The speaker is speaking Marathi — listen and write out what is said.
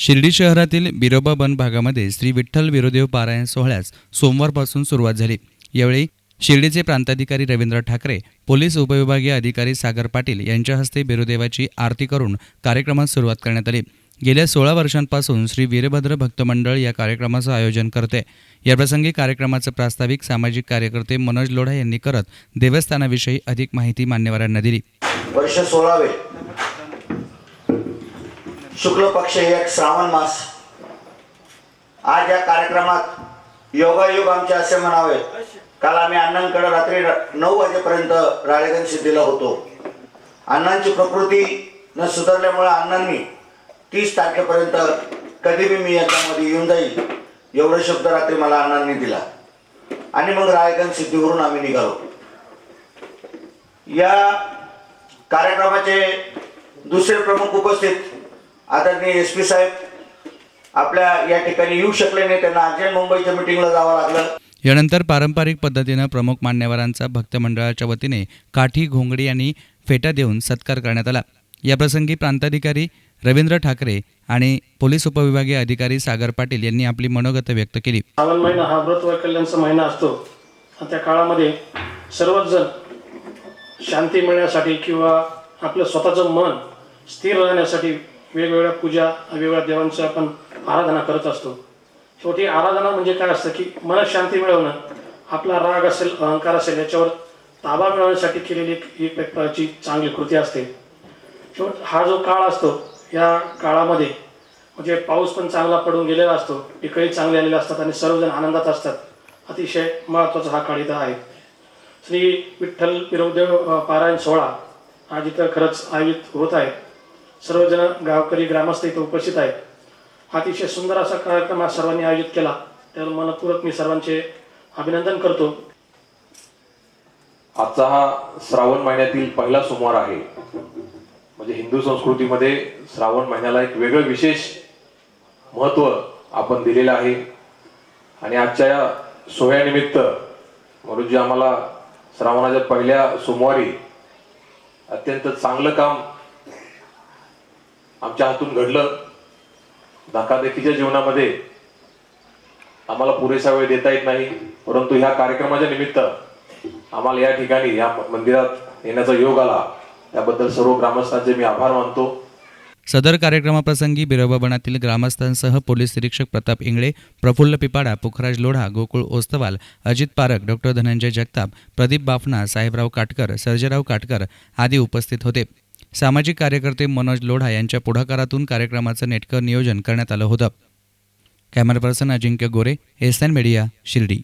शिर्डी शहरातील बिरोबा वन भागामध्ये श्री विठ्ठल बिरोदेव पारायण सोहळ्यास सोमवारपासून सुरुवात झाली। यावेळी शिर्डीचे प्रांताधिकारी रवींद्र ठाकरे, पोलीस उपविभागीय अधिकारी सागर पाटील यांच्या हस्ते बिरोदेवाची आरती करून कार्यक्रमास सुरुवात करण्यात आली। गेल्या 16 वर्षांपासून श्री वीरभद्र भक्त मंडळ या कार्यक्रमाचं आयोजन करते। याप्रसंगी कार्यक्रमाचे प्रास्ताविक सामाजिक कार्यकर्ते मनोज लोढा यांनी करत देवस्थानाविषयी अधिक माहिती मान्यवरांना दिली। वर्ष 16वे शुक्ल पक्ष एक श्रावण मास। आज या कार्यक्रमात योगायोग आमचे असे म्हणावे, काल आम्ही अण्णांकडे रात्री 9 वाजेपर्यंत राळेगण सिद्धीला होतो। अण्णांची प्रकृती न सुधारल्यामुळे अण्णांनी 30 तारखेपर्यंत कधी मी याच्यामध्ये येऊन जाईल एवढे शब्द रात्री मला अण्णांनी दिला आणि मग राळेगण सिद्धीवरून आम्ही निघालो। या कार्यक्रमाचे दुसरे प्रमुख उपस्थित आदरणीय एसपी साहेब आपल्या या ठिकाणी येऊ शकले नाही, त्यांना अर्जंट मुंबईच्या मीटिंगला जावं लागलं। यानंतर पारंपरिक पद्धतीने प्रमुख मान्यवरांचा भक्त मंडळाच्या वतीने काठी, घोंगडी आणि फेटा देऊन सत्कार करण्यात आला। याप्रसंगी प्रांताधिकारी रवींद्र ठाकरे आणि पोलीस उपविभागीय अधिकारी सागर पाटील यांनी आपली मनोगत व्यक्त केली। श्रावण महिना हा व्रत वैकल्यांचा महिना असतो। त्या काळामध्ये सर्वच जण शांती मिळण्यासाठी किंवा आपलं स्वतःचं मन स्थिर राहण्यासाठी वेगवेगळ्या पूजा, वेगवेगळ्या देवांची आपण आराधना करत असतो। शेवटी आराधना म्हणजे काय असतं की मनात शांती मिळवणं, आपला राग असेल, अहंकार असेल याच्यावर ताबा मिळवण्यासाठी केलेली एक प्रकारची चांगली कृती असते। शेवट हा जो काळ असतो, या काळामध्ये म्हणजे पाऊस पण चांगला पडून गेलेला असतो, पिकंही चांगली आलेली असतात आणि सर्वजण आनंदात असतात। अतिशय महत्त्वाचा हा काळ इथं आहे। श्री विठ्ठल बिरोदेव पारायण सोहळा आज इथं खरंच आयोजित होत आहे। सर्वजण गावकरी, ग्रामस्थ इथं उपस्थित आहेत। अतिशय सुंदर असा कार्यक्रम आज सर्वांनी आयोजित केला, त्यामुळे मनपूर्वक मी सर्वांचे अभिनंदन करतो। आजचा हा श्रावण महिन्यातील पहिला सोमवार आहे। म्हणजे हिंदू संस्कृतीमध्ये श्रावण महिन्याला एक वेगळं विशेष महत्त्व आपण दिलेलं आहे आणि आजच्या या सोहळ्यानिमित्त म्हणून जे आम्हाला श्रावणाच्या पहिल्या सोमवारी अत्यंत चांगलं काम आमच्या हातून घडलं। धकाधकीच्या जीवनामध्ये आम्हाला पुरेसा वेळ देता येत नाही, परंतु ह्या कार्यक्रमाच्या निमित्त आम्हाला या ठिकाणी या मंदिरात येण्याचा योग आला, त्याबद्दल सर्व ग्रामस्थांचे मी आभार मानतो। सदर कार्यक्रमाप्रसंगी बिरोबा वनातील ग्रामस्थांसह पोलीस निरीक्षक प्रताप इंगळे, प्रफुल्ल पिपाडा, पुखराज लोढा, गोकुळ ओस्तवाल, अजित पारक, डॉक्टर धनंजय जगताप, प्रदीप बाफना, साहेबराव काटकर, सर्जेराव काटकर आदी उपस्थित होते। सामाजिक कार्यकर्ते मनोज लोढा यांच्या पुढाकारातून कार्यक्रमाचं नेटकं नियोजन करण्यात आलं होतं। कॅमेरा पर्सन अजिंक्य गोरे, SN मीडिया, शिर्डी।